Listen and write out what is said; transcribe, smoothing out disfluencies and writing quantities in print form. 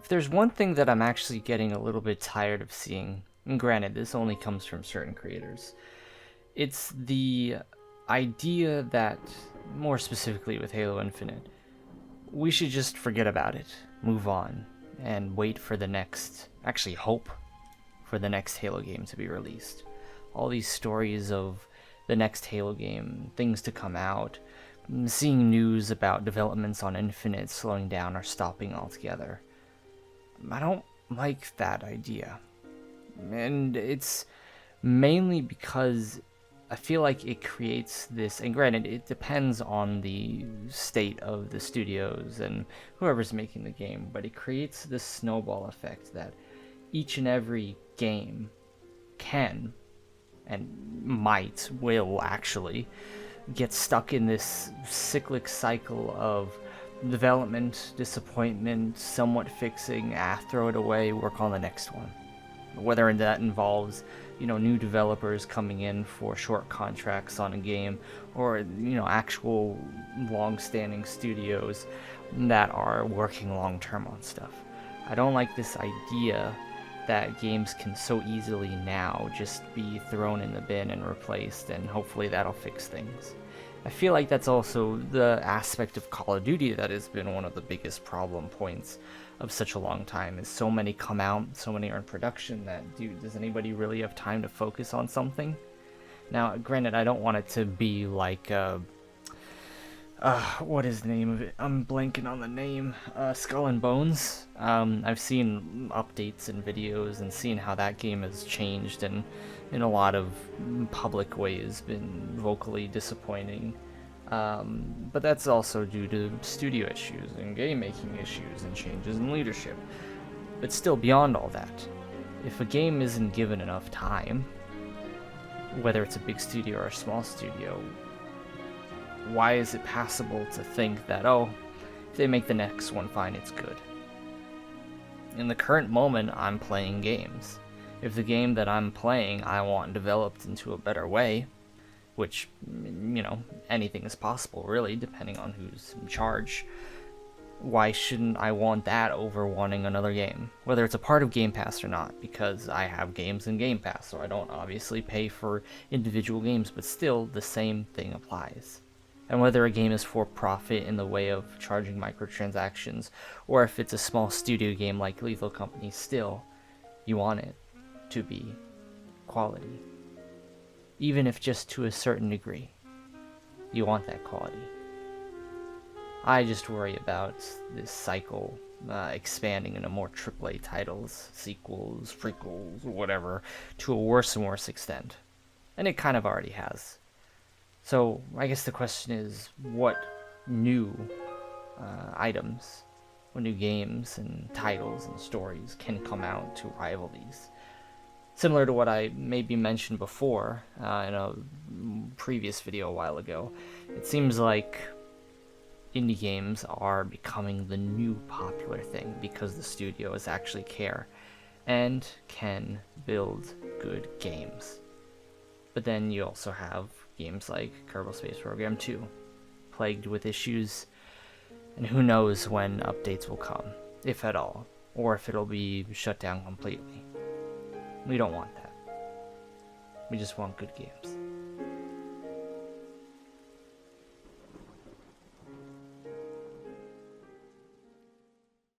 If there's one thing that I'm actually getting a little bit tired of seeing, and granted, this only comes from certain creators, it's the idea that, more specifically with Halo Infinite, we should just forget about it, move on, and wait for the next, actually hope for the next Halo game to be released. All these stories of the next Halo game, things to come out, seeing news about developments on Infinite slowing down or stopping altogether. I don't like that idea. And it's mainly because I feel like it creates this, and granted, it depends on the state of the studios and whoever's making the game, but it creates this snowball effect that each and every game can and will actually get stuck in this cyclic cycle of development, disappointment, somewhat fixing, throw it away, work on the next one. Whether that involves, new developers coming in for short contracts on a game, or, actual long-standing studios that are working long-term on stuff. I don't like this idea that games can so easily now just be thrown in the bin and replaced, and hopefully that'll fix things. I feel like that's also the aspect of Call of Duty that has been one of the biggest problem points of such a long time, is so many come out, so many are in production that, does anybody really have time to focus on something? Now, granted, I don't want it to be like, what is the name of it? I'm blanking on the name. Skull and Bones. I've seen updates and videos and seen how that game has changed and in a lot of public ways been vocally disappointing. But that's also due to studio issues and game making issues and changes in leadership. But still, beyond all that, if a game isn't given enough time, whether it's a big studio or a small studio, why is it passable to think that, if they make the next one fine, it's good? In the current moment, I'm playing games. If the game that I'm playing I want developed into a better way, which, anything is possible really, depending on who's in charge, why shouldn't I want that over wanting another game? Whether it's a part of Game Pass or not, because I have games in Game Pass, so I don't obviously pay for individual games, but still, the same thing applies. And whether a game is for profit in the way of charging microtransactions, or if it's a small studio game like Lethal Company, still, you want it to be quality. Even if just to a certain degree, you want that quality. I just worry about this cycle expanding into more AAA titles, sequels, prequels, whatever, to a worse and worse extent. And it kind of already has. So I guess the question is, what new items, what new games and titles and stories can come out to rival these? Similar to what I maybe mentioned before in a previous video a while ago, it seems like indie games are becoming the new popular thing because the studios actually care and can build good games. But then you also have games like Kerbal Space Program 2, plagued with issues, and who knows when updates will come, if at all, or if it'll be shut down completely. We don't want that. We just want good games.